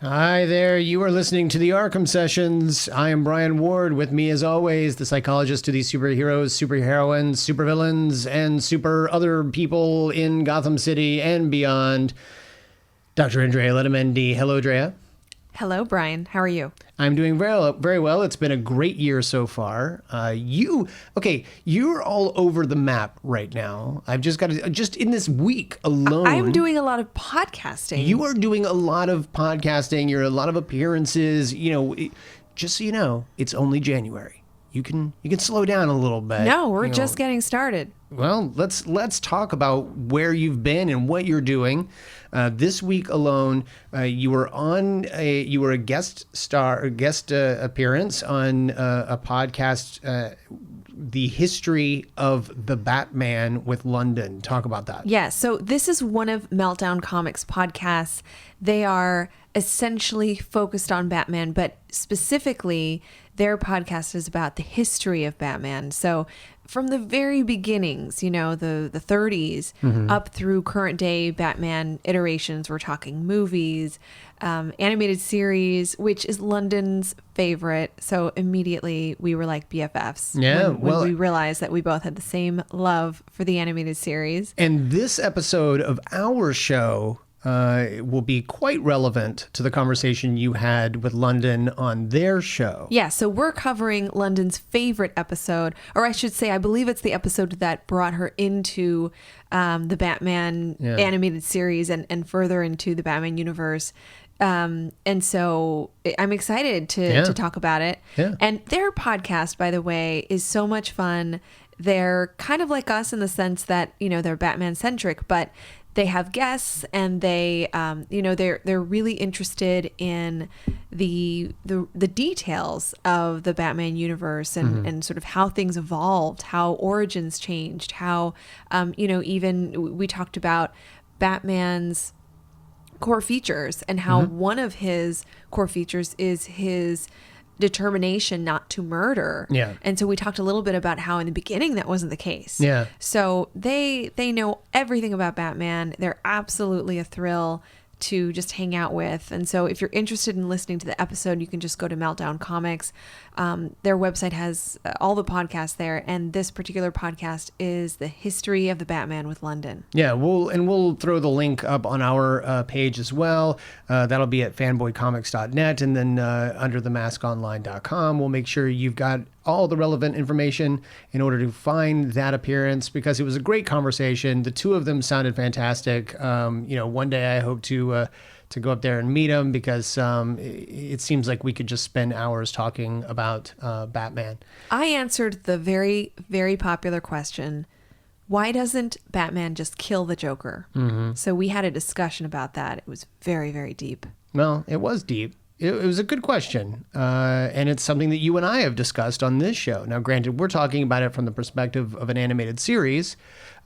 Hi there, you are listening to the Arkham Sessions. I am Brian Ward. With me, as always, the psychologist to these superheroes, superheroines, supervillains, and super other people in Gotham City and beyond, Dr. Andrea Letamendi. Hello, Andrea. Hello, Brian. How are you? I'm doing very well. It's been a great year so far. You're all over the map right now. I've just just in this week alone. I'm doing a lot of podcasting. You are doing a lot of podcasting. You're a lot of appearances. Just so you know, it's only January. You can slow down a little bit. No, we're just getting started. Well, let's talk about where you've been and what you're doing. This week alone, you were a guest appearance on a podcast, The History of the Batman with London. Talk about that. Yeah, so this is one of Meltdown Comics' podcasts. They are essentially focused on Batman, but specifically their podcast is about the history of Batman. So from the very beginnings, the 30s, up through current day Batman iterations, we're talking movies, animated series, which is London's favorite. So immediately we were like BFFs. Yeah, when we realized that we both had the same love for the animated series. And this episode of our show will be quite relevant to the conversation you had with London on their show. Yeah, so we're covering London's favorite episode, or I should say, I believe it's the episode that brought her into the Batman animated series and further into the Batman universe. And so I'm excited to talk about it. Yeah. And their podcast, by the way, is so much fun. They're kind of like us in the sense that, they're Batman centric, but they have guests and they, they're really interested in the details of the Batman universe and sort of how things evolved, how origins changed, how, even we talked about Batman's core features and how one of his core features is his determination not to murder. Yeah. And so we talked a little bit about how in the beginning that wasn't the case. Yeah. So they know everything about Batman. They're absolutely a thrill to just hang out with. And so if you're interested in listening to the episode, you can just go to Meltdown Comics. Their website has all the podcasts there. And this particular podcast is The History of the Batman with London. Yeah, we'll throw the link up on our page as well. That'll be at fanboycomics.net, and then under themaskonline.com. We'll make sure you've got all the relevant information in order to find that appearance, because it was a great conversation. The two of them sounded fantastic. One day I hope to go up there and meet them, because it seems like we could just spend hours talking about Batman. I answered the very, very popular question, why doesn't Batman just kill the Joker? So we had a discussion about that. It was very, very deep. Well, it was deep. It was a good question, and it's something that you and I have discussed on this show. Now, granted, we're talking about it from the perspective of an animated series,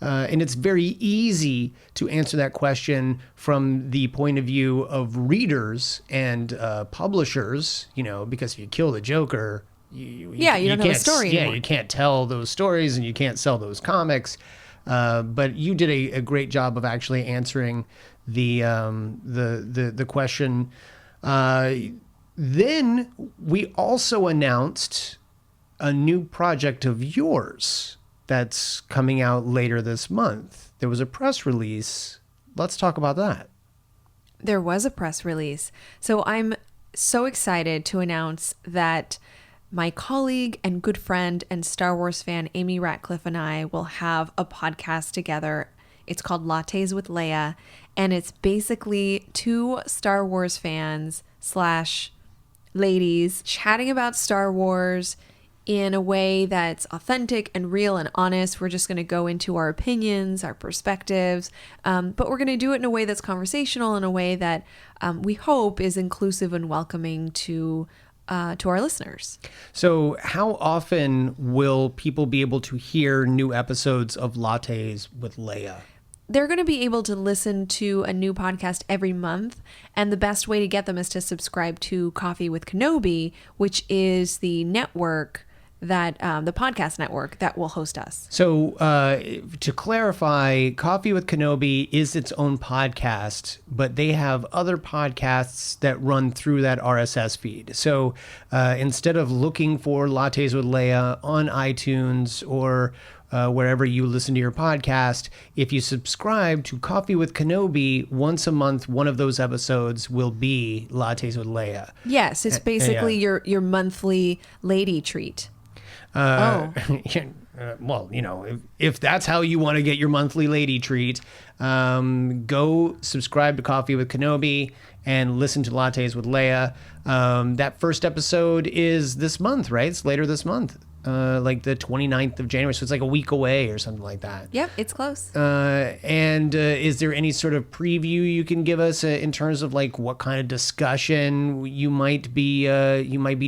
and it's very easy to answer that question from the point of view of readers and publishers, because if you kill the Joker, you don't have a story anymore. You can't tell those stories and you can't sell those comics. But you did a great job of actually answering the question. Then we also announced a new project of yours that's coming out later this month. There was a press release. Let's talk about that. There was a press release. So I'm so excited to announce that my colleague and good friend and Star Wars fan Amy Ratcliffe and I will have a podcast together. It's called Lattes with Leia, and it's basically two Star Wars fans / ladies chatting about Star Wars in a way that's authentic and real and honest. We're just going to go into our opinions, our perspectives, but we're going to do it in a way that's conversational, in a way that we hope is inclusive and welcoming to our listeners. So how often will people be able to hear new episodes of Lattes with Leia? They're going to be able to listen to a new podcast every month, and the best way to get them is to subscribe to Coffee with Kenobi, which is the network that the podcast network that will host us. So to clarify, Coffee with Kenobi is its own podcast, but they have other podcasts that run through that RSS feed. So instead of looking for Lattes with Leia on iTunes or wherever you listen to your podcast, if you subscribe to Coffee with Kenobi, once a month, one of those episodes will be Lattes with Leia. Yes, it's basically your monthly lady treat. Well, if that's how you want to get your monthly lady treat, go subscribe to Coffee with Kenobi and listen to Lattes with Leia. That first episode is this month, right? It's later this month. Like the 29th of January. So it's like a week away or something like that. Yep, it's close. And is there any sort of preview you can give us in terms of like what kind of discussion you might be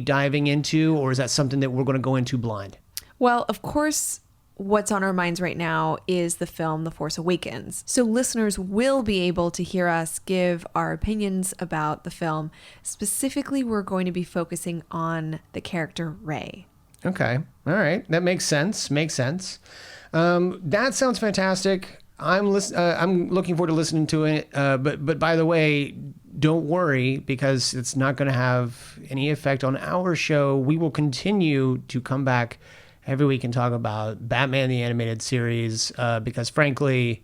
diving into, or is that something that we're going to go into blind? Well, of course, what's on our minds right now is the film The Force Awakens. So listeners will be able to hear us give our opinions about the film. Specifically, we're going to be focusing on the character Rey. Okay. All right. That makes sense. That sounds fantastic. I'm looking forward to listening to it. But by the way, don't worry, because it's not going to have any effect on our show. We will continue to come back every week and talk about Batman the Animated Series, because frankly,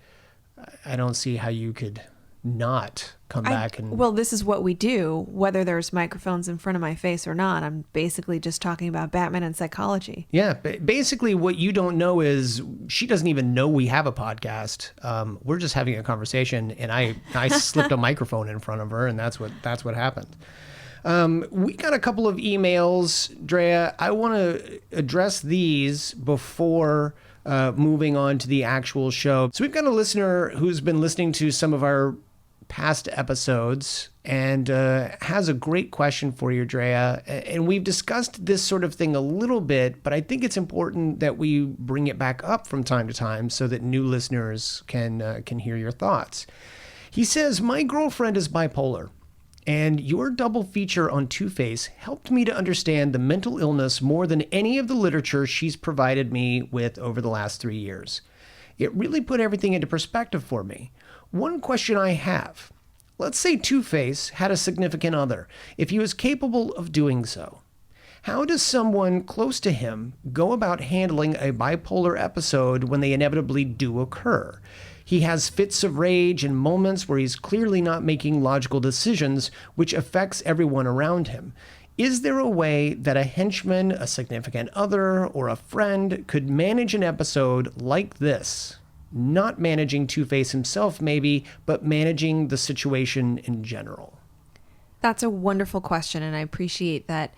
I don't see how you could not come back and... Well, this is what we do, whether there's microphones in front of my face or not. I'm basically just talking about Batman and psychology. Yeah, basically what you don't know is she doesn't even know we have a podcast. We're just having a conversation, and I slipped a microphone in front of her, and that's what happened. We got a couple of emails, Drea. I want to address these before moving on to the actual show. So we've got a listener who's been listening to some of our past episodes and has a great question for you, Drea. And we've discussed this sort of thing a little bit, but I think it's important that we bring it back up from time to time so that new listeners can hear your thoughts. He says, my girlfriend is bipolar, and your double feature on Two-Face helped me to understand the mental illness more than any of the literature she's provided me with over the last 3 years. It really put everything into perspective for me. One question I have: let's say Two-Face had a significant other, if he was capable of doing so. How does someone close to him go about handling a bipolar episode when they inevitably do occur? He has fits of rage and moments where he's clearly not making logical decisions, which affects everyone around him. Is there a way that a henchman, a significant other, or a friend could manage an episode like this? Not managing Two-Face himself, maybe, but managing the situation in general. That's a wonderful question, and I appreciate that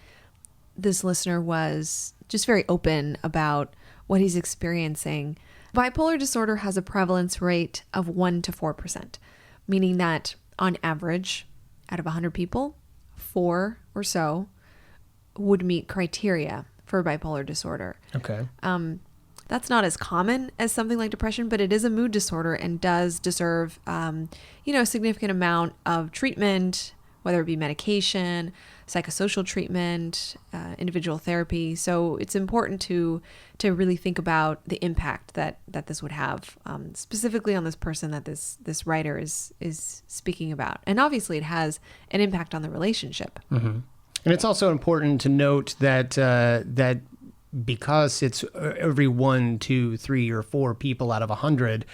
this listener was just very open about what he's experiencing. Bipolar disorder has a prevalence rate of 1 to 4%, meaning that on average, out of 100 people, 4 or so would meet criteria for bipolar disorder. Okay. That's not as common as something like depression, but it is a mood disorder and does deserve, a significant amount of treatment, whether it be medication, psychosocial treatment, individual therapy. So it's important to really think about the impact that this would have, specifically on this person that this writer is speaking about. And obviously it has an impact on the relationship. Mm-hmm. And it's also important to note that because it's every 1, 2, 3, or 4 people out of 100,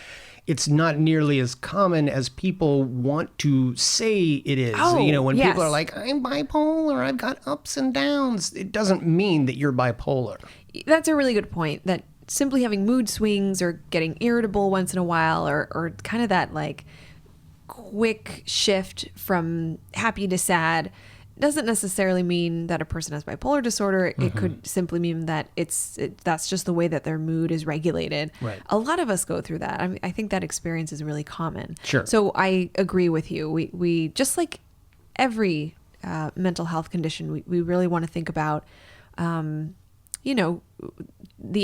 it's not nearly as common as people want to say it is. Oh, when yes. people are like, I'm bipolar, I've got ups and downs, it doesn't mean that you're bipolar. That's a really good point, that simply having mood swings or getting irritable once in a while or kind of that like quick shift from happy to sad doesn't necessarily mean that a person has bipolar disorder. It could simply mean that that's just the way that their mood is regulated. Right. A lot of us go through that. I think that experience is really common. Sure. So I agree with you. We just like every mental health condition, we really want to think about, the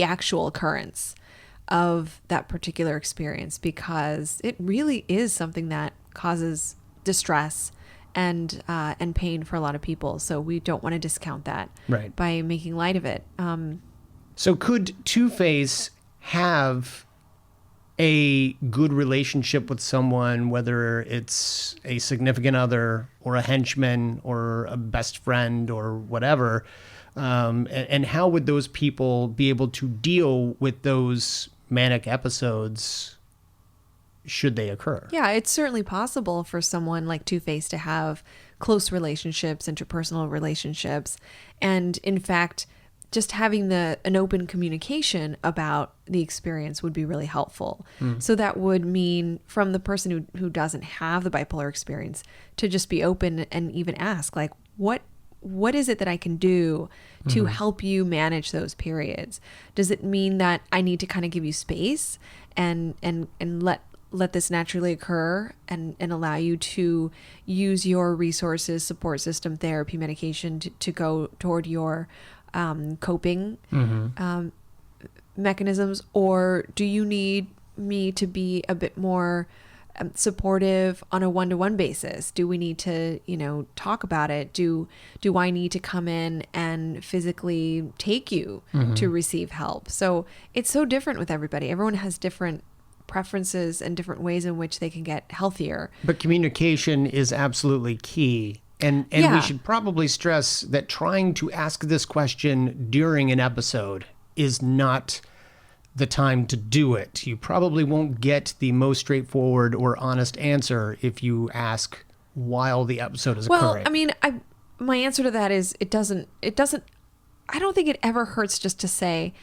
actual occurrence of that particular experience, because it really is something that causes distress and pain for a lot of people. So we don't want to discount that Right. by making light of it. So could Two-Face have a good relationship with someone, whether it's a significant other or a henchman or a best friend or whatever? And how would those people be able to deal with those manic episodes should they occur? Yeah, it's certainly possible for someone like Two-Face to have close relationships, interpersonal relationships. And in fact, just having an open communication about the experience would be really helpful. So that would mean from the person who doesn't have the bipolar experience to just be open and even ask, like, what is it that I can do to help you manage those periods? Does it mean that I need to kind of give you space and let this naturally occur and allow you to use your resources, support system, therapy, medication to go toward your coping mechanisms? Or do you need me to be a bit more supportive on a one-to-one basis? Do we need to, talk about it? Do I need to come in and physically take you to receive help? So it's so different with everybody. Everyone has different preferences and different ways in which they can get healthier. But communication is absolutely key. And we should probably stress that trying to ask this question during an episode is not the time to do it. You probably won't get the most straightforward or honest answer if you ask while the episode is occurring. Well, I mean, my answer to that is it doesn't, I don't think it ever hurts just to say,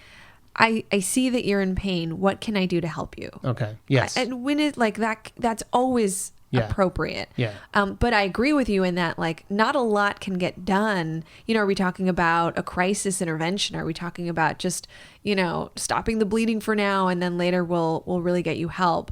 I see that you're in pain. What can I do to help you? Okay. Yes. And when it like that, that's always appropriate. Yeah. But I agree with you in that, like, not a lot can get done. Are we talking about a crisis intervention? Are we talking about just, stopping the bleeding for now and then later we'll really get you help?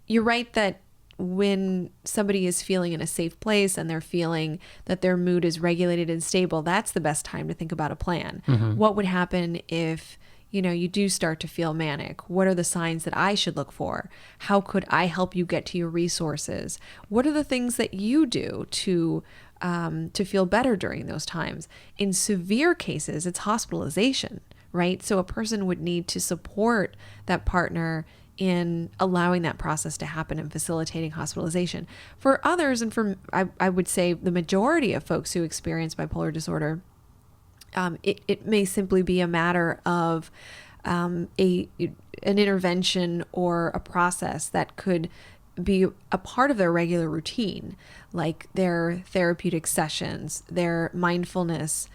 You're right that when somebody is feeling in a safe place and they're feeling that their mood is regulated and stable, that's the best time to think about a plan. What would happen if you do start to feel manic? What are the signs that I should look for? How could I help you get to your resources? What are the things that you do to feel better during those times? In severe cases, it's hospitalization, right? So a person would need to support that partner in allowing that process to happen and facilitating hospitalization. For others, and I would say the majority of folks who experience bipolar disorder, it may simply be a matter of an intervention or a process that could be a part of their regular routine, like their therapeutic sessions, their mindfulness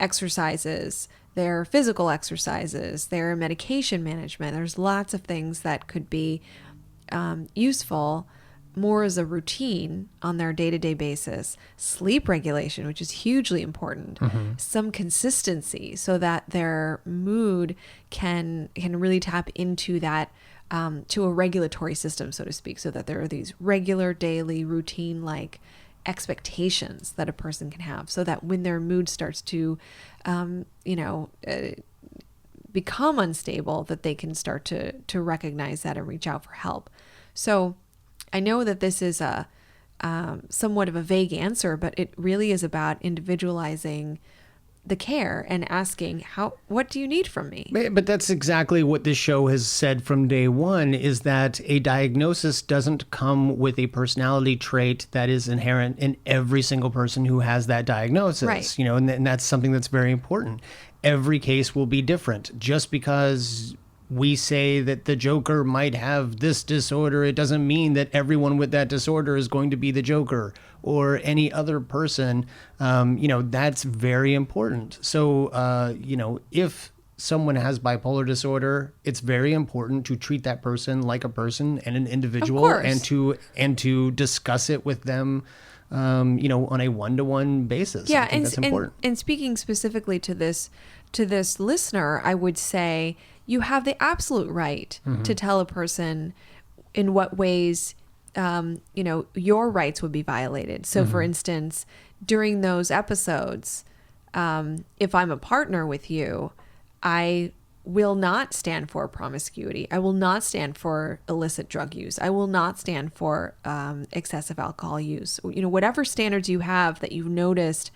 exercises, their physical exercises, their medication management. There's lots of things that could be useful more as a routine on their day-to-day basis. Sleep regulation, which is hugely important. Some consistency so that their mood can really tap into that, to a regulatory system, so to speak, so that there are these regular daily routine-like expectations that a person can have, so that when their mood starts to, become unstable, that they can start to recognize that and reach out for help. So I know that this is a somewhat of a vague answer, but it really is about individualizing the care and asking, what do you need from me? But that's exactly what this show has said from day one, is that a diagnosis doesn't come with a personality trait that is inherent in every single person who has that diagnosis. Right. And that's something that's very important. Every case will be different. Just because we say that the Joker might have this disorder, it doesn't mean that everyone with that disorder is going to be the Joker or any other person. That's very important. So, if someone has bipolar disorder, it's very important to treat that person like a person and an individual, and to discuss it with them, on a one-to-one basis. Yeah, I think that's important. And speaking specifically to this listener, I would say you have the absolute right to tell a person in what ways, your rights would be violated. So for instance, during those episodes, if I'm a partner with you, I will not stand for promiscuity. I will not stand for illicit drug use. I will not stand for excessive alcohol use. Whatever standards you have that you've noticed,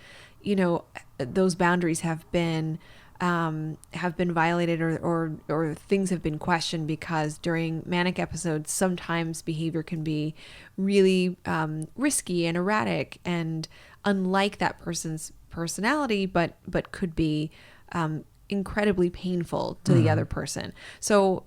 those boundaries have been have been violated or things have been questioned, because during manic episodes, sometimes behavior can be really risky and erratic and unlike that person's personality, but could be incredibly painful to the other person. So,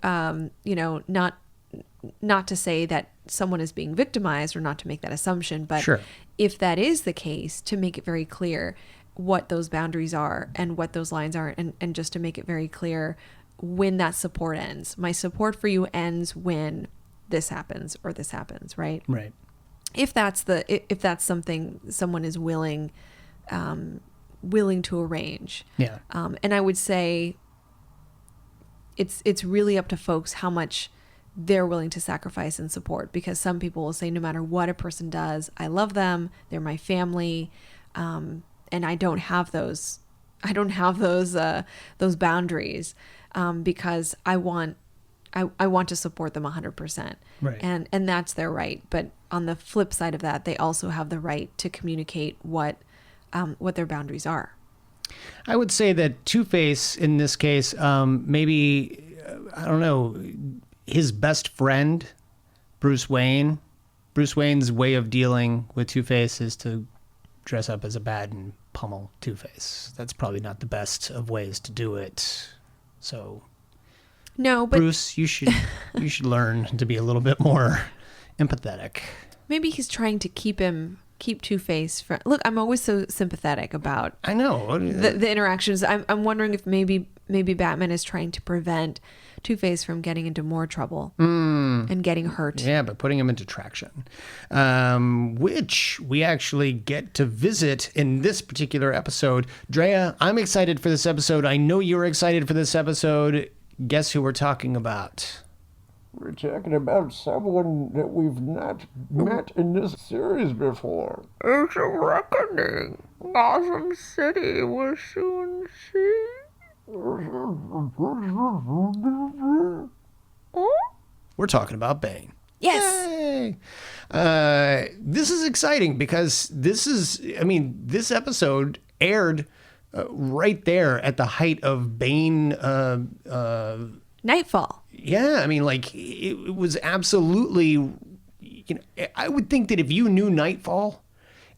not to say that someone is being victimized, or not to make that assumption, but Sure. if that is the case, to make it very clear what those boundaries are and what those lines are, and just to make it very clear when that support ends. My support for you ends when this happens or this happens, right? Right. If that's something someone is willing to arrange. Yeah. And I would say it's really up to folks how much they're willing to sacrifice and support, because some people will say, no matter what a person does, I love them, they're my family, and I don't have those boundaries, because I want to support them 100%. Right. And that's their right. But on the flip side of that, they also have the right to communicate what their boundaries are. I would say that Two-Face in this case, maybe, I don't know, his best friend, Bruce Wayne's way of dealing with Two-Face is to dress up as a bat and pummel Two-Face. That's probably not the best of ways to do it. So, no, but Bruce, you should learn to be a little bit more empathetic. maybe he's trying to keep Two-Face from. Look, I'm always so sympathetic about I know the interactions. I'm wondering if maybe Batman is trying to prevent Two-Face from getting into more trouble and getting hurt. Yeah, but putting him into traction, which we actually get to visit in this particular episode. Drea, I'm excited for this episode. I know you're excited for this episode. Guess who we're talking about? We're talking about someone that we've not met in this series before. It's a reckoning. Gotham City will soon see. We're talking about Bane. Yes. Yay! This is exciting because this episode aired right there at the height of Bane. Nightfall. Yeah, I mean, like it was absolutely. I would think that if you knew Nightfall,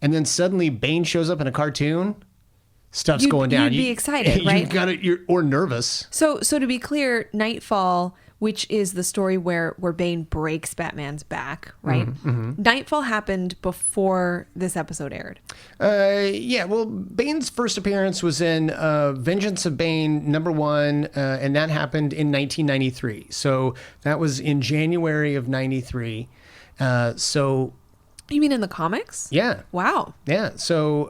and then suddenly Bane shows up in a cartoon, stuff's going down. You'd be excited, right? Or nervous. So to be clear, Nightfall, which is the story where Bane breaks Batman's back, right? Nightfall happened before this episode aired. Yeah, well, Bane's first appearance was in Vengeance of Bane #1, and that happened in 1993. So that was in January of 93. You mean in the comics? Yeah. Wow. Yeah. So,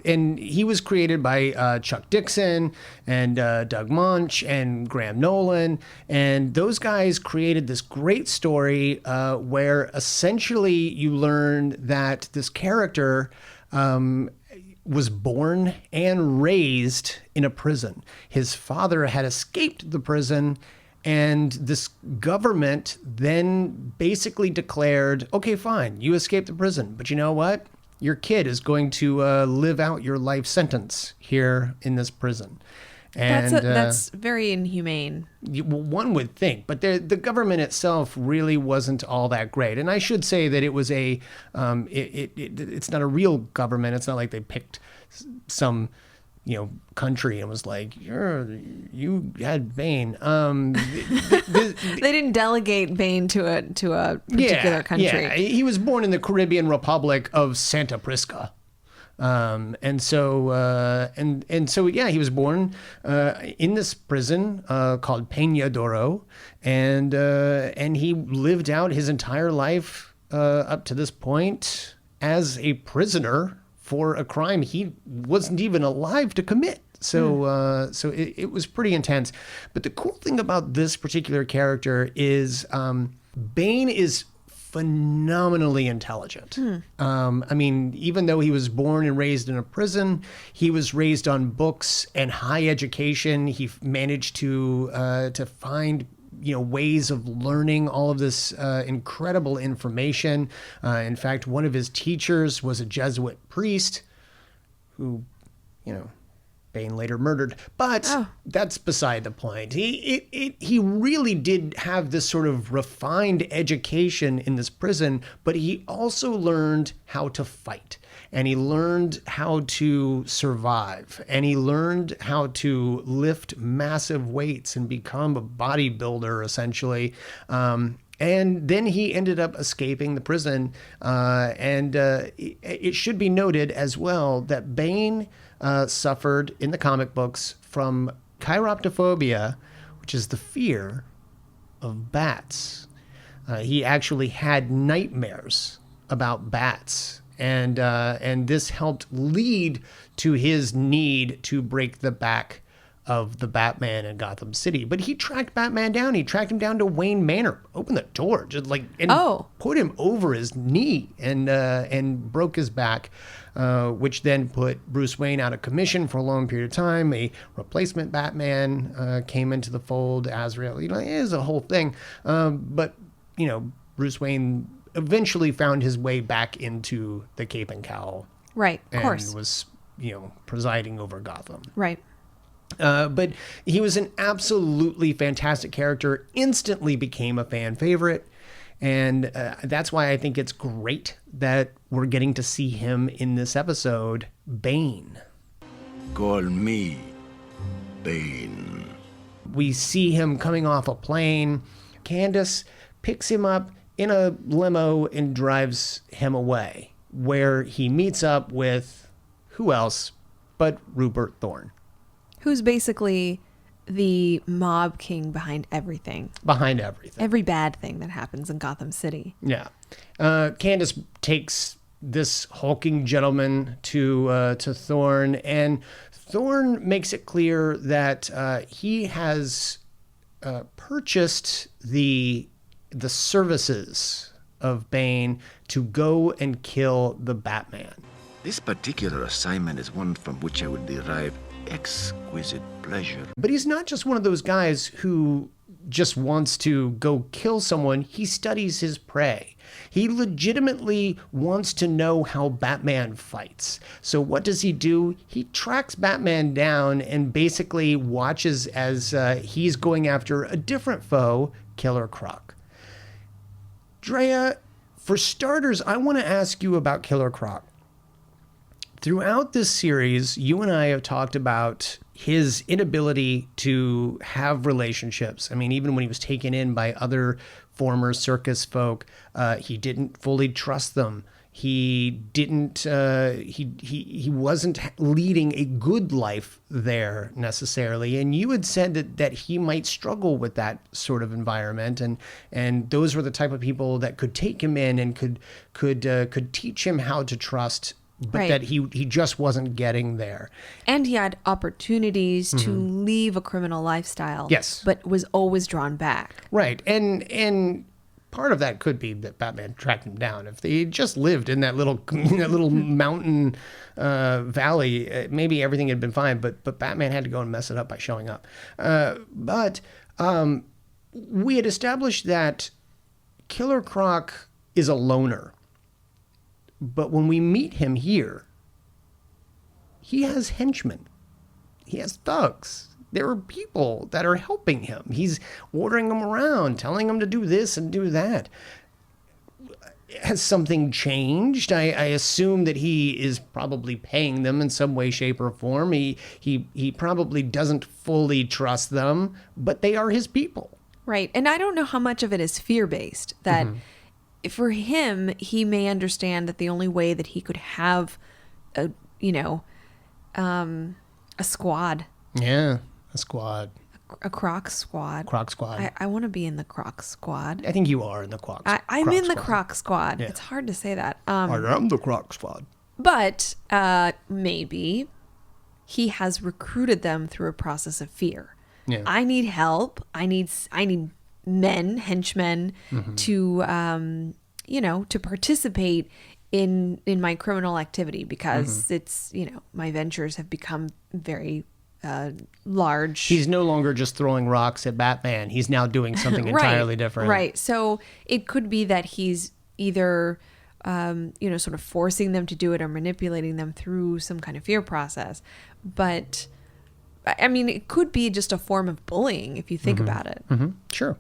and he was created by Chuck Dixon and Doug Munch and Graham Nolan. And those guys created this great story where essentially you learn that this character was born and raised in a prison. His father had escaped the prison. And this government then basically declared, okay, fine, you escaped the prison, but you know what? Your kid is going to live out your life sentence here in this prison. And That's very inhumane. one would think, but the government itself really wasn't all that great. And I should say that it was it's not a real government. It's not like they picked some country and was like, you had Bane. They didn't delegate Bane to a particular country. Yeah, he was born in the Caribbean Republic of Santa Prisca. And so he was born in this prison called Peñadoro, and he lived out his entire life up to this point as a prisoner for a crime he wasn't even alive to commit. So it was pretty intense. But the cool thing about this particular character is Bane is phenomenally intelligent. I mean, even though he was born and raised in a prison, he was raised on books and high education. He managed to find ways of learning all of this incredible information. In fact, one of his teachers was a Jesuit priest who, Bane later murdered. But that's beside the point. He really did have this sort of refined education in this prison, but he also learned how to fight. And he learned how to survive. And he learned how to lift massive weights and become a bodybuilder, essentially. And then he ended up escaping the prison. It should be noted as well that Bane suffered in the comic books from chiroptophobia, which is the fear of bats. He actually had nightmares about bats. And this helped lead to his need to break the back of the Batman in Gotham City. But he tracked Batman down. He tracked him down to Wayne Manor, opened the door, just like, and put him over his knee and broke his back, which then put Bruce Wayne out of commission for a long period of time. A replacement Batman came into the fold, Azrael. It is a whole thing. But Bruce Wayne eventually found his way back into the Cape and Cowl. Right, of course. And was, presiding over Gotham. Right. But he was an absolutely fantastic character, instantly became a fan favorite. And that's why I think it's great that we're getting to see him in this episode, Bane. Call me Bane. We see him coming off a plane. Candace picks him up in a limo and drives him away, where he meets up with who else but Rupert Thorne. Who's basically the mob king behind everything. Behind everything. Every bad thing that happens in Gotham City. Yeah. Candace takes this hulking gentleman to Thorne, and Thorne makes it clear that he has purchased the services of Bane to go and kill the Batman. This particular assignment is one from which I would derive exquisite pleasure. But he's not just one of those guys who just wants to go kill someone. He studies his prey. He legitimately wants to know how Batman fights. So what does he do? He tracks Batman down and basically watches as he's going after a different foe, Killer Croc. Drea, for starters, I want to ask you about Killer Croc. Throughout this series, you and I have talked about his inability to have relationships. I mean, even when he was taken in by other former circus folk, he didn't fully trust them. He didn't. He wasn't leading a good life there necessarily. And you had said that he might struggle with that sort of environment, and those were the type of people that could take him in and could teach him how to trust. But right. That he just wasn't getting there. And he had opportunities to leave a criminal lifestyle. Yes. But was always drawn back. Right. And part of that could be that Batman tracked him down. If they just lived in that little mountain valley, maybe everything had been fine. But Batman had to go and mess it up by showing up. But we had established that Killer Croc is a loner. But when we meet him here, he has henchmen. He has thugs. There are people that are helping him. He's ordering them around, telling them to do this and do that. Has something changed? I assume that he is probably paying them in some way, shape, or form. He probably doesn't fully trust them, but they are his people. Right. And I don't know how much of it is fear-based. That for him, he may understand that the only way that he could have a squad. Yeah, a squad. A Croc squad. Croc squad. I want to be in the Croc squad. I think you are in the Croc squad. I'm in the Croc squad. Yeah. It's hard to say that. I am the Croc squad. But maybe he has recruited them through a process of fear. Yeah. I need help. I need men, henchmen, to to participate in my criminal activity because it's my ventures have become very large. He's no longer just throwing rocks at Batman. He's now doing something entirely different. Right. So it could be that he's either sort of forcing them to do it or manipulating them through some kind of fear process. But I mean, it could be just a form of bullying if you think about it. Sure.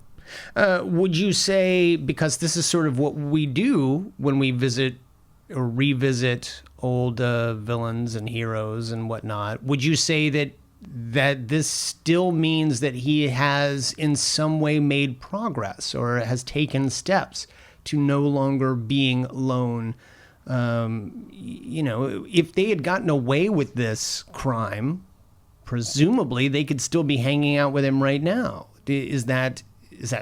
Would you say, because this is sort of what we do when we visit or revisit old villains and heroes and whatnot, would you say that this still means that he has in some way made progress or has taken steps to no longer being alone? If they had gotten away with this crime, presumably they could still be hanging out with him right now. Is that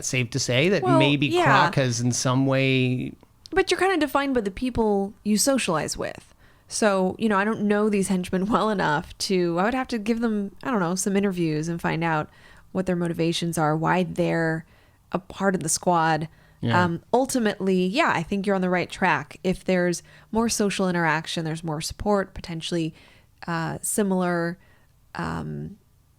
safe to say that maybe Croc has in some way? But you're kind of defined by the people you socialize with. So, I don't know these henchmen well enough I would have to give them, I don't know, some interviews and find out what their motivations are, why they're a part of the squad. Yeah. Ultimately, I think you're on the right track. If there's more social interaction, there's more support, potentially similar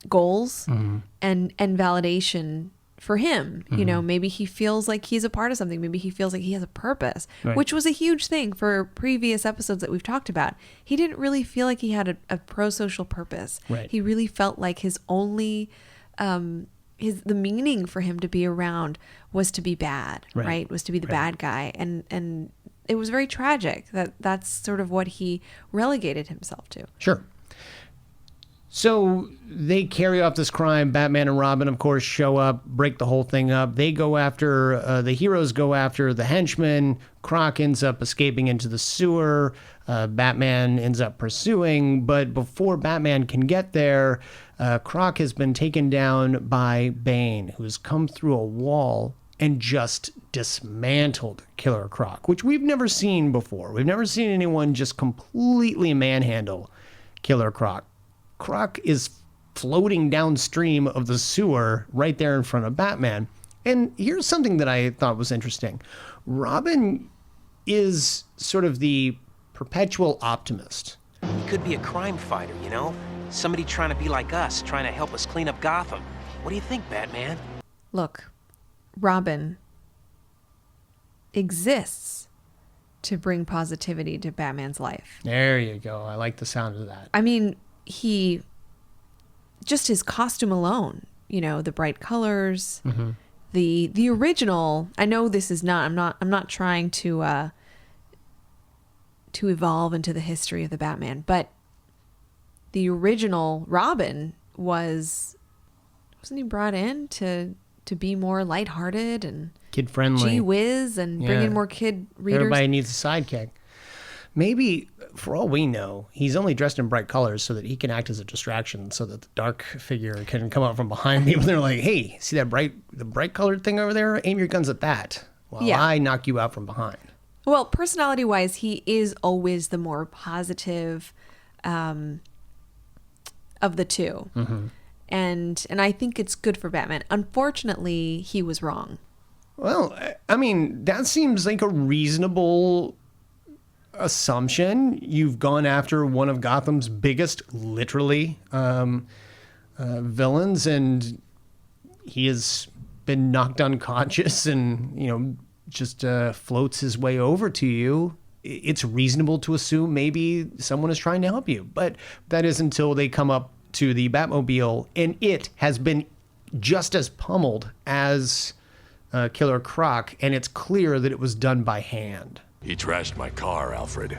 goals and validation for him. Maybe he feels like he's a part of something. Maybe he feels like he has a purpose, which was a huge thing for previous episodes that we've talked about. He didn't really feel like he had a pro-social purpose. Right. He really felt like his only the meaning for him to be around was to be bad, right? Was to be the bad guy. And it was very tragic that's sort of what he relegated himself to. Sure. So they carry off this crime. Batman and Robin, of course, show up, break the whole thing up. They go after, the heroes go after the henchmen. Croc ends up escaping into the sewer. Batman ends up pursuing. But before Batman can get there, Croc has been taken down by Bane, who's come through a wall and just dismantled Killer Croc, which we've never seen before. We've never seen anyone just completely manhandle Killer Croc. Croc is floating downstream of the sewer right there in front of Batman. And here's something that I thought was interesting. Robin is sort of the perpetual optimist. He could be a crime fighter, Somebody trying to be like us, trying to help us clean up Gotham. What do you think, Batman? Look, Robin exists to bring positivity to Batman's life. There you go. I like the sound of that. I mean, just his costume alone, the bright colors, the original. I know this is not. I'm not trying to evolve into the history of the Batman, but the original Robin wasn't he brought in to be more lighthearted and kid friendly, gee whiz, and bring in more kid readers? Everybody needs a sidekick. Maybe, for all we know, he's only dressed in bright colors so that he can act as a distraction, so that the dark figure can come out from behind people. They're like, "Hey, see the bright colored thing over there? Aim your guns at that while I knock you out from behind." Well, personality-wise, he is always the more positive of the two, and I think it's good for Batman. Unfortunately, he was wrong. Well, I mean, that seems like a reasonable assumption. You've gone after one of Gotham's biggest, literally, villains, and he has been knocked unconscious and, just floats his way over to you. It's reasonable to assume maybe someone is trying to help you, but that is until they come up to the Batmobile, and it has been just as pummeled as Killer Croc, and it's clear that it was done by hand. He trashed my car, Alfred.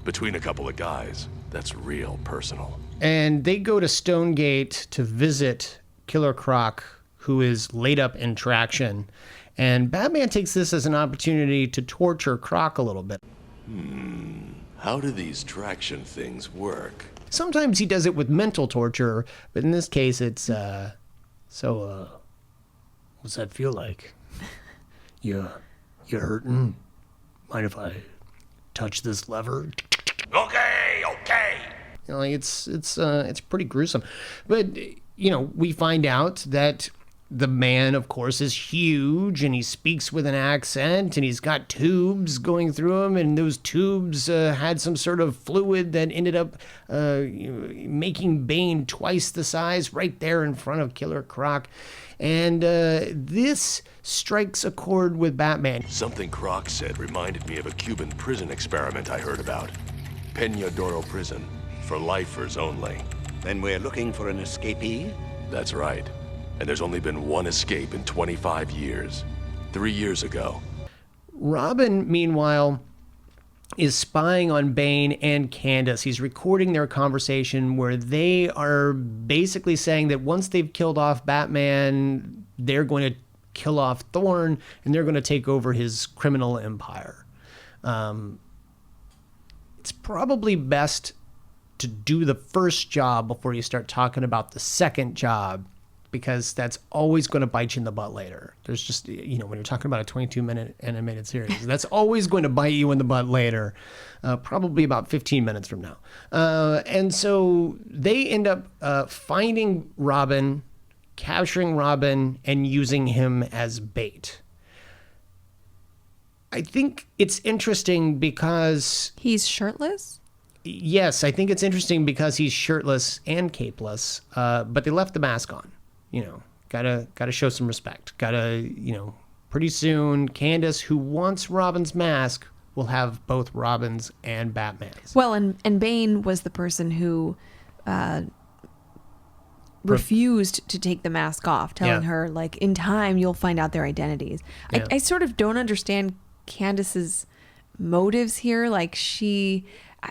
Between a couple of guys. That's real personal. And they go to Stonegate to visit Killer Croc, who is laid up in traction. And Batman takes this as an opportunity to torture Croc a little bit. How do these traction things work? Sometimes he does it with mental torture, but in this case it's, what's that feel like? You hurting? Mind if I touch this lever? Okay. It's pretty gruesome. But, we find out that the man, of course, is huge, and he speaks with an accent, and he's got tubes going through him, and those tubes had some sort of fluid that ended up making Bane twice the size right there in front of Killer Croc. And this strikes a chord with Batman. Something Croc said reminded me of a Cuban prison experiment I heard about. Peña Doro Prison, for lifers only. Then we're looking for an escapee? That's right. And there's only been one escape in 25 years. 3 years ago. Robin, meanwhile, is spying on Bane and Candace. He's recording their conversation where they are basically saying that once they've killed off Batman, they're going to kill off Thorn and they're going to take over his criminal empire. It's probably best to do the first job before you start talking about the second job, because that's always going to bite you in the butt later. There's just, when you're talking about a 22-minute animated series, that's always going to bite you in the butt later, probably about 15 minutes from now. And so they end up finding Robin, capturing Robin, and using him as bait. I think it's interesting because... He's shirtless? Yes, I think it's interesting because he's shirtless and capeless, but they left the mask on. Gotta show some respect. Pretty soon, Candace, who wants Robin's mask, will have both Robin's and Batman's. Well, and Bane was the person who refused to take the mask off, telling her, like, in time, you'll find out their identities. Yeah. I sort of don't understand Candace's motives here. Like,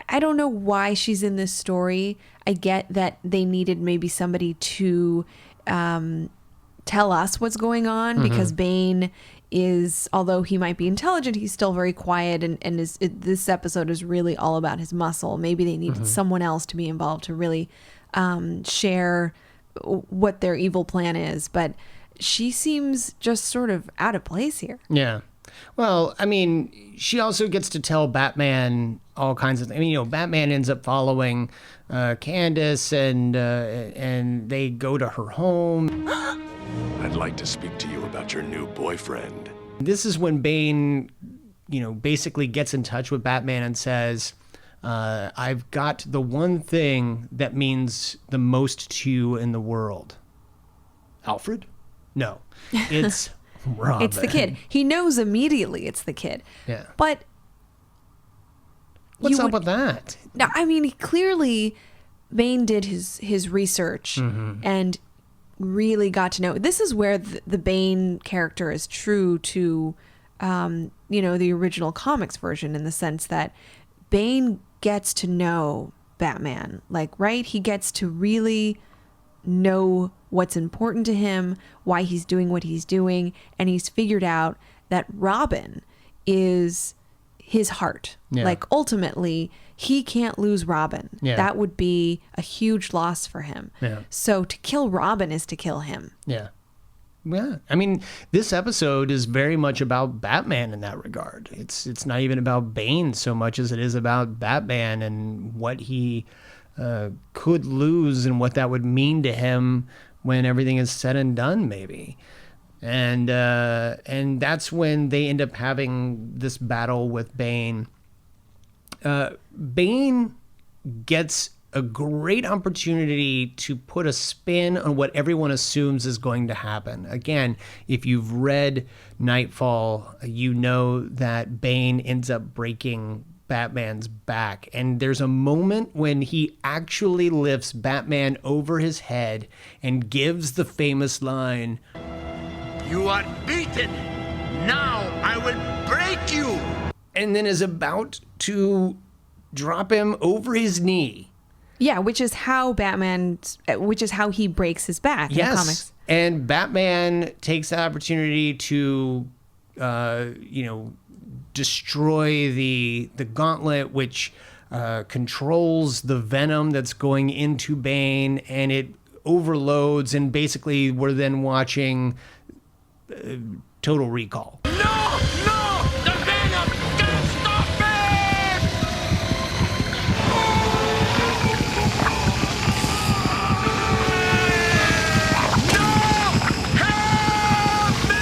I don't know why she's in this story. I get that they needed maybe somebody to tell us what's going on, because Bane is, although he might be intelligent, he's still very quiet, and this episode is really all about his muscle. Maybe they needed someone else to be involved to really share what their evil plan is, but she seems just sort of out of place here. Yeah. Well, I mean, she also gets to tell Batman all kinds of things. I mean, Batman ends up following Candace, and they go to her home. I'd like to speak to you about your new boyfriend. This is when Bane, basically gets in touch with Batman and says, I've got the one thing that means the most to you in the world. Alfred? No, it's Robin. It's the kid. He knows immediately it's the kid. Yeah. But what's up with that? No, I mean, clearly Bane did his research and really got to know. This is where the Bane character is true to, the original comics version, in the sense that Bane gets to know Batman. Like, right? He gets to really know what's important to him, why he's doing what he's doing, and he's figured out that Robin is his heart. Yeah. Like, ultimately, he can't lose Robin. Yeah. That would be a huge loss for him. Yeah. So to kill Robin is to kill him. Yeah. Yeah. I mean, this episode is very much about Batman in that regard. It's not even about Bane so much as it is about Batman and what he could lose and what that would mean to him when everything is said and done, maybe. And that's when they end up having this battle with Bane. Bane gets a great opportunity to put a spin on what everyone assumes is going to happen. Again, if you've read Nightfall, you know that Bane ends up breaking Batman's back. And there's a moment when he actually lifts Batman over his head and gives the famous line, "You are beaten. Now I will break you." And then is about to drop him over his knee. Yeah, which is how he breaks his back in the comics. And Batman takes that opportunity to, destroy the gauntlet, which controls the venom that's going into Bane, and it overloads, and basically we're then watching Total Recall. No! The venom! Gotta stop it! No! Help me!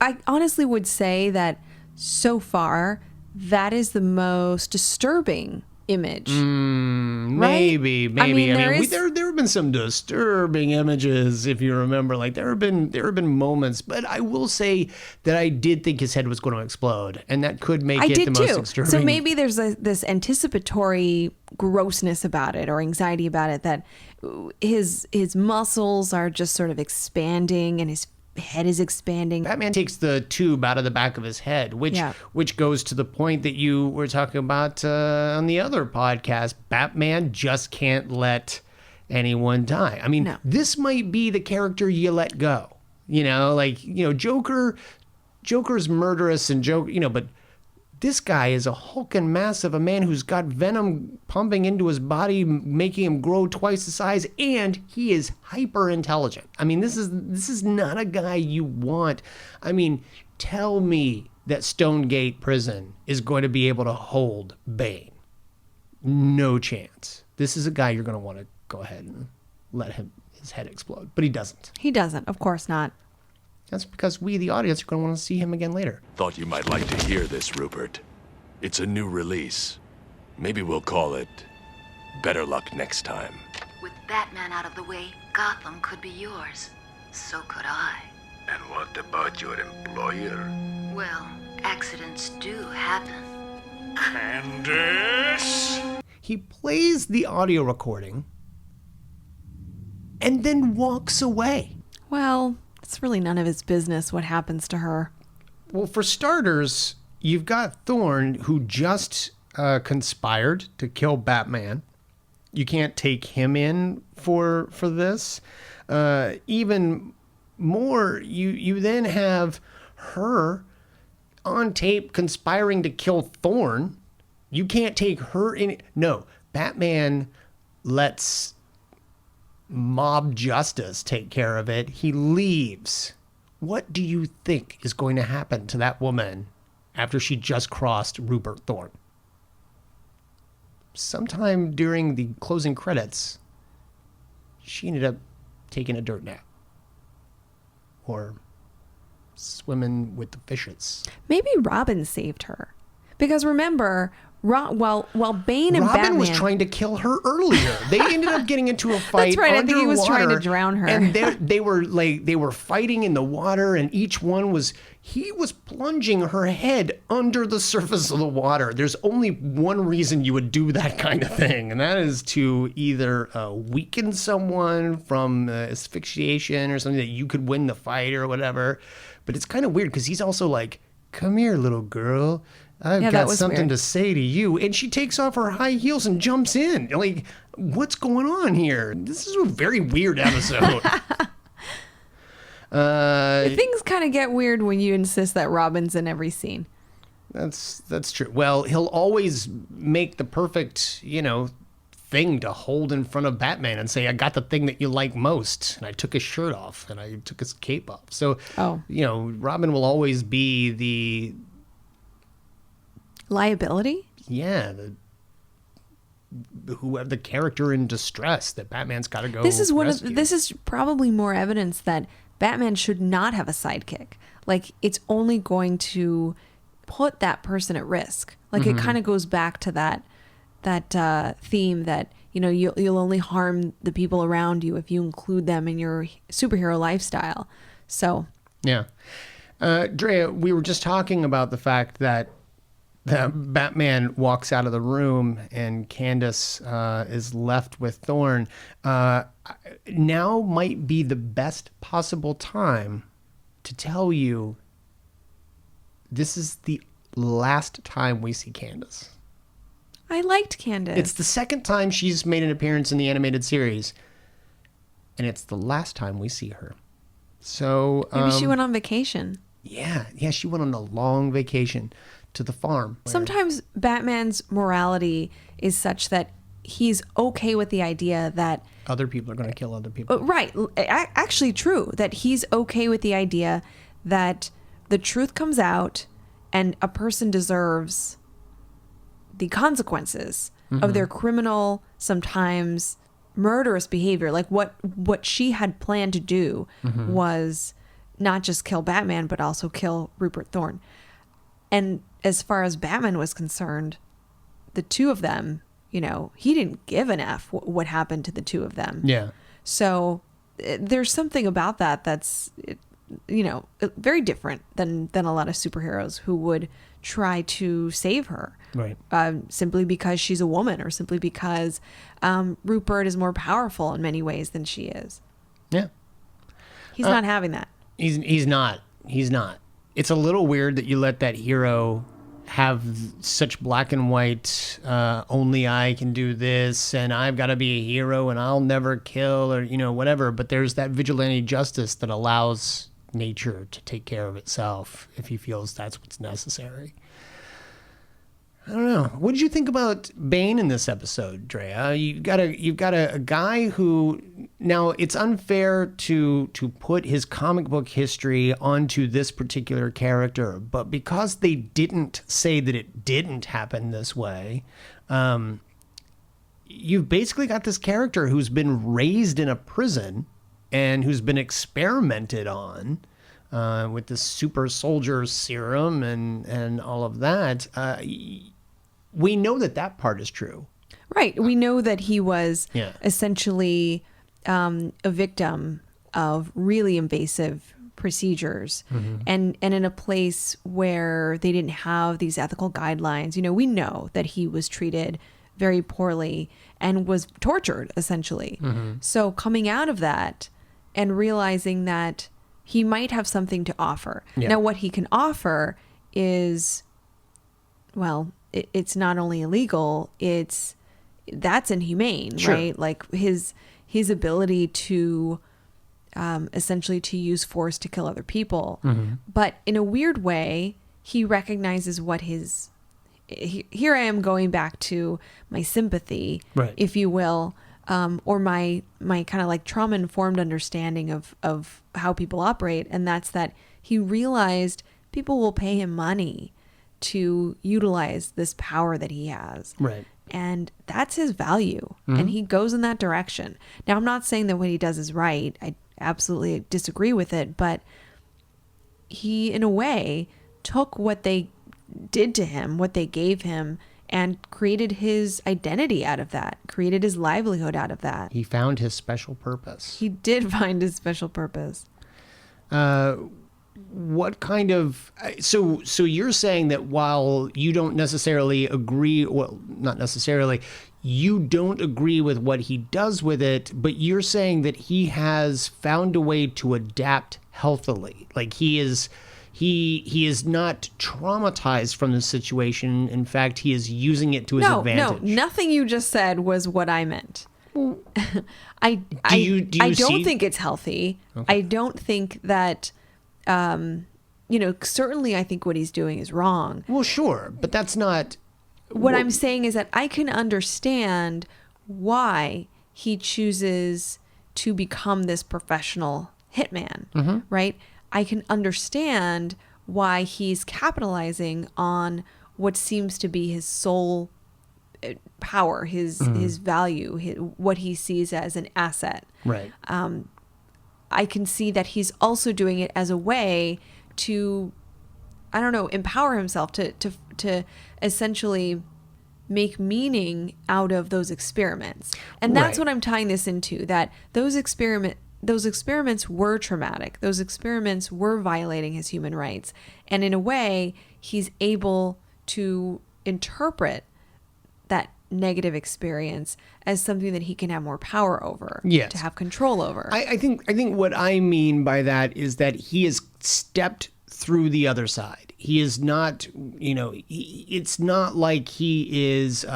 I honestly would say that so far, that is the most disturbing image. Maybe. I mean, there have been some disturbing images, if you remember. Like there have been moments, but I will say that I did think his head was going to explode, and that could make it the most disturbing. So maybe there's this anticipatory grossness about it, or anxiety about it, that his muscles are just sort of expanding and his head is expanding. Batman takes the tube out of the back of his head, which goes to the point that you were talking about on the other podcast. Batman just can't let anyone die. I mean, This might be the character you let go. Joker's murderous and but this guy is a hulking mass of a man who's got venom pumping into his body, making him grow twice the size, and he is hyper intelligent. I mean, this is not a guy you want. I mean, tell me that Stonegate Prison is going to be able to hold Bane. No chance. This is a guy you're going to want to go ahead and let his head explode, but he doesn't. He doesn't, of course not. That's because we, the audience, are going to want to see him again later. Thought you might like to hear this, Rupert. It's a new release. Maybe we'll call it Better Luck Next Time. With Batman out of the way, Gotham could be yours. So could I. And what about your employer? Well, accidents do happen. Candace? He plays the audio recording and then walks away. Well, it's really none of his business what happens to her. Well, for starters, you've got Thorne, who just conspired to kill Batman. You can't take him in for this. Even more, you then have her on tape conspiring to kill Thorne. You can't take her in. No, Batman lets mob justice take care of it. He leaves. What do you think is going to happen to that woman after she just crossed Rupert Thorne? Sometime during the closing credits, she ended up taking a dirt nap or swimming with the fishes. Maybe Robin saved her, because remember, while Bane and Robin Batman was trying to kill her earlier. They ended up getting into a fight. That's right. I think he was trying to underwater, drown her. and they were fighting in the water, and each one was plunging her head under the surface of the water. There's only one reason you would do that kind of thing, and that is to either weaken someone from asphyxiation or something that you could win the fight or whatever. But it's kind of weird because he's also like, "Come here, little girl. I've got something to say to you." And she takes off her high heels and jumps in. Like, what's going on here? This is a very weird episode. Things kind of get weird when you insist that Robin's in every scene. That's true. Well, he'll always make the perfect, thing to hold in front of Batman and say, "I got the thing that you like most, and I took his shirt off, and I took his cape off." So, Robin will always be the liability? Yeah, the character in distress that Batman's got to go. This is probably more evidence that Batman should not have a sidekick. Like, it's only going to put that person at risk. Like, it kind of goes back to that theme that you'll only harm the people around you if you include them in your superhero lifestyle. So yeah, Drea, we were just talking about the fact that Batman walks out of the room and Candace is left with Thorne. Now might be the best possible time to tell you this is the last time we see Candace. I liked Candace. It's the second time she's made an appearance in the animated series, and it's the last time we see her. So maybe she went on vacation. Yeah, she went on a long vacation to the farm. Sometimes Batman's morality is such that he's okay with the idea that other people are going to kill other people. Right. Actually true. That he's okay with the idea that the truth comes out and a person deserves the consequences of their criminal, sometimes murderous behavior. Like what she had planned to do was not just kill Batman, but also kill Rupert Thorne. And as far as Batman was concerned, the two of them he didn't give an F what happened to the two of them. Yeah. So there's something about that that's, very different than a lot of superheroes who would try to save her. Right. Simply because she's a woman, or simply because Rupert is more powerful in many ways than she is. Yeah. He's not having that. He's not. It's a little weird that you let that hero have such black and white, only I can do this, and I've got to be a hero, and I'll never kill, or whatever. But there's that vigilante justice that allows nature to take care of itself if he feels that's what's necessary. I don't know. What did you think about Bane in this episode, Drea? You've got a guy who, now it's unfair to put his comic book history onto this particular character, but because they didn't say that it didn't happen this way, you've basically got this character who's been raised in a prison and who's been experimented on with this super soldier serum and all of that. We know that part is true. Right. We know that he was Yeah. essentially a victim of really invasive procedures, and in a place where they didn't have these ethical guidelines. We know that he was treated very poorly and was tortured, essentially. So coming out of that and realizing that he might have something to offer. Yeah. Now, what he can offer is, well, it's not only illegal, that's inhumane, Sure. right? Like his ability to essentially to use force to kill other people. But in a weird way, he recognizes what here I am going back to my sympathy, Right. if you will, or my kind of like trauma-informed understanding of how people operate. And that's that he realized people will pay him money to utilize this power that he has. Right. And that's his value. And he goes in that direction. Now, I'm not saying that what he does is right. I absolutely disagree with it. But he, in a way, took what they did to him, what they gave him, and created his identity out of that, created his livelihood out of that. He found his special purpose. He did find his special purpose. What kind of so you're saying that while you don't necessarily agree, well, not necessarily, you don't agree with what he does with it, but you're saying that he has found a way to adapt healthily. Like he is not traumatized from the situation. In fact, he is using it to his advantage. No, nothing you just said was what I meant. I do don't think it's healthy. Okay. I don't think that, certainly I think what he's doing is wrong. Well, sure, but that's not... What I'm saying is that I can understand why he chooses to become this professional hitman, right? I can understand why he's capitalizing on what seems to be his sole power, his value, what he sees as an asset. Right. I can see that he's also doing it as a way to, I don't know, empower himself to essentially make meaning out of those experiments. And that's Right. what I'm tying this into, that those experiments were traumatic. Those experiments were violating his human rights. And in a way, he's able to interpret that negative experience as something that he can have more power over, Yes. to have control over. I think what I mean by that is that he has stepped through the other side. He is not, it's not like he is,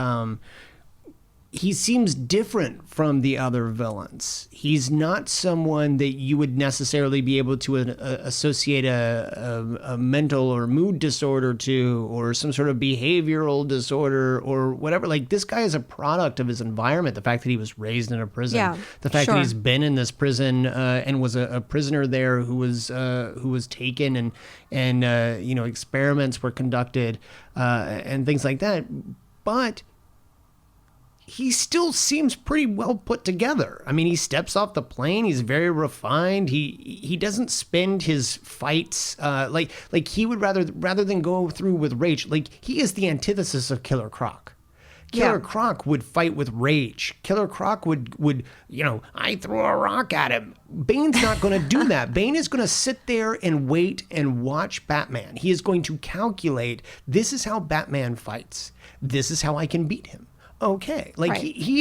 he seems different from the other villains. He's not someone that you would necessarily be able to associate a mental or mood disorder to, or some sort of behavioral disorder or whatever. Like, this guy is a product of his environment. The fact that he was raised in a prison, the fact that he's been in this prison and was a prisoner there who was taken and experiments were conducted and things like that. But he still seems pretty well put together. I mean, he steps off the plane. He's very refined. He doesn't spend his fights like he would rather than go through with rage. Like, he is the antithesis of Killer Croc. Killer Croc would fight with rage. Killer Croc would I throw a rock at him. Bane's not going to do that. Bane is going to sit there and wait and watch Batman. He is going to calculate, this is how Batman fights. This is how I can beat him. Okay. Like Right. he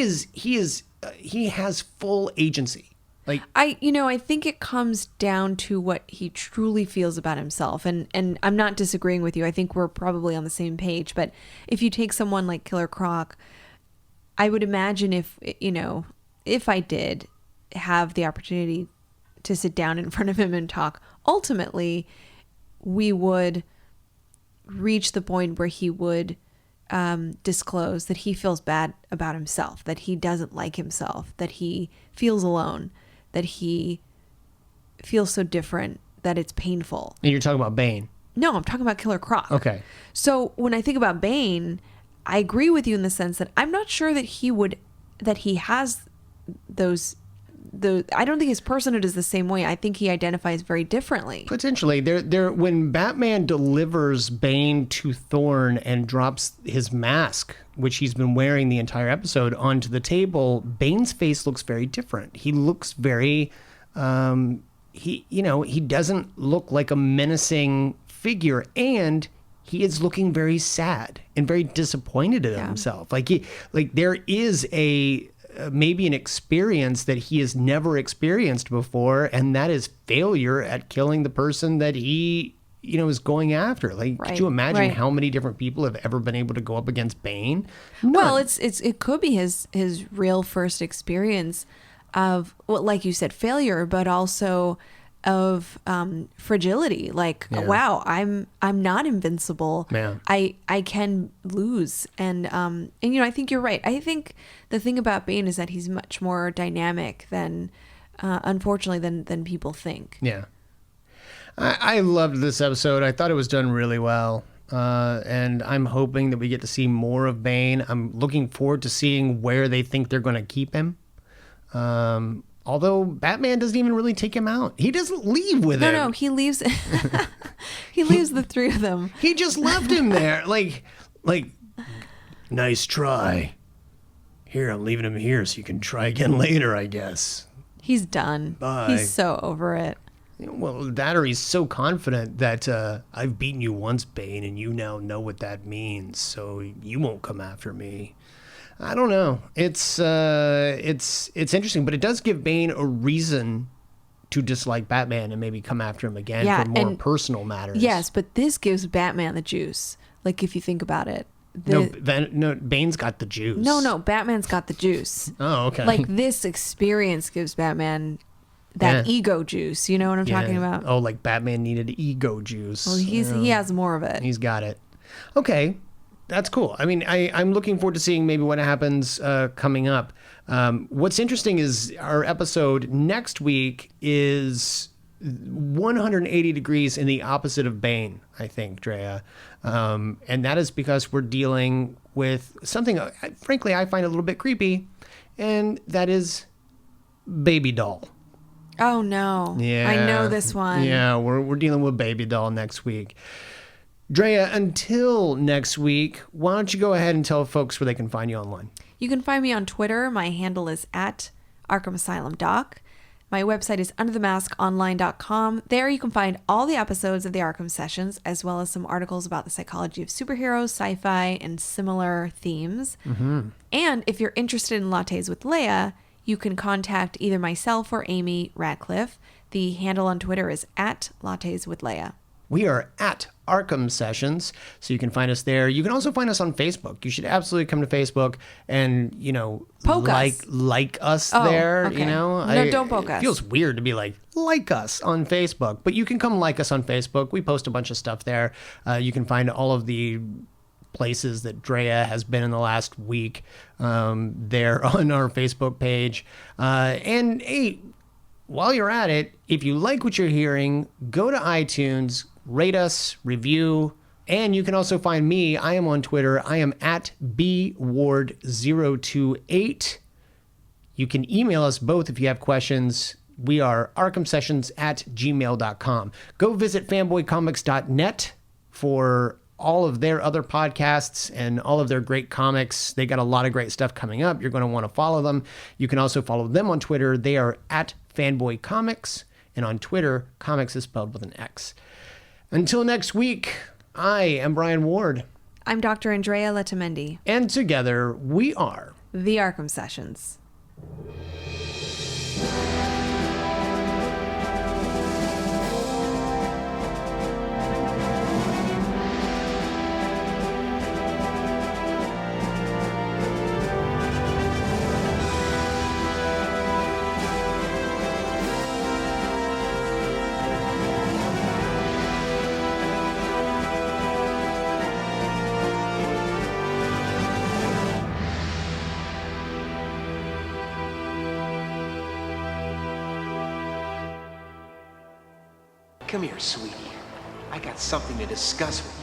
has full agency. Like I think it comes down to what he truly feels about himself. And I'm not disagreeing with you. I think we're probably on the same page. But if you take someone like Killer Croc, I would imagine if I did have the opportunity to sit down in front of him and talk, ultimately we would reach the point where he would disclose that he feels bad about himself, that he doesn't like himself, that he feels alone, that he feels so different that it's painful. And you're talking about Bane. No, I'm talking about Killer Croc. Okay. So when I think about Bane, I agree with you in the sense that I'm not sure that he has I don't think his personhood is the same way. I think he identifies very differently. Potentially. When Batman delivers Bane to Thorne and drops his mask, which he's been wearing the entire episode, onto the table, Bane's face looks very different. He looks very he doesn't look like a menacing figure, and he is looking very sad and very disappointed in himself. Like there is maybe an experience that he has never experienced before, and that is failure at killing the person that he is going after. Like, could you imagine how many different people have ever been able to go up against Bane? None. Well, it could be his real first experience of, well, like you said, failure, but also of fragility. Like, wow, I'm not invincible. Yeah. I can lose. And I think you're right. I think the thing about Bane is that he's much more dynamic than unfortunately than people think. Yeah. I loved this episode. I thought it was done really well. And I'm hoping that we get to see more of Bane. I'm looking forward to seeing where they think they're going to keep him. Although Batman doesn't even really take him out. He doesn't leave with him. No, he leaves. He leaves the three of them. He just left him there. Like, nice try. Here, I'm leaving him here so you can try again later, I guess. He's done. Bye. He's so over it. Well, that or he's so confident that I've beaten you once, Bane, and you now know what that means, so you won't come after me. I don't know. It's interesting, but it does give Bane a reason to dislike Batman and maybe come after him again for more personal matters. Yes, but this gives Batman the juice. Like, if you think about it. No, Bane's got the juice. No, Batman's got the juice. Oh, okay. Like, this experience gives Batman that ego juice. You know what I'm talking about? Oh, like Batman needed ego juice. Well, he has more of it. He's got it. Okay. That's cool. I mean, I'm looking forward to seeing maybe what happens coming up. What's interesting is our episode next week is 180 degrees in the opposite of Bane, I think, Drea. And that is because we're dealing with something, frankly, I find a little bit creepy, and that is Baby Doll. Oh, no. Yeah. I know this one. Yeah, we're dealing with Baby Doll next week. Drea, until next week, why don't you go ahead and tell folks where they can find you online? You can find me on Twitter. My handle is @ArkhamAsylumDoc. My website is underthemaskonline.com. There you can find all the episodes of the Arkham Sessions, as well as some articles about the psychology of superheroes, sci-fi, and similar themes. Mm-hmm. And if you're interested in Lattes with Leia, you can contact either myself or Amy Ratcliffe. The handle on Twitter is @LattesWithLeia. We are at Arkham Sessions, so you can find us there. You can also find us on Facebook. You should absolutely come to Facebook and, poke like us there, okay. No, don't poke us. It feels weird to be like us on Facebook, but you can come like us on Facebook. We post a bunch of stuff there. You can find all of the places that Drea has been in the last week there on our Facebook page. And hey, while you're at it, if you like what you're hearing, go to iTunes, rate us, review, and you can also find me. I am on Twitter. I am @bward028. You can email us both if you have questions. We are arkhamsessions@gmail.com. Go visit fanboycomics.net for all of their other podcasts and all of their great comics. They got a lot of great stuff coming up. You're going to want to follow them. You can also follow them on Twitter. They are at Fanboy Comics, and on Twitter, comics is spelled with an X. Until next week, I am Brian Ward. I'm Dr. Andrea Letamendi. And together, we are The Arkham Sessions. Come here, sweetie. I got something to discuss with you.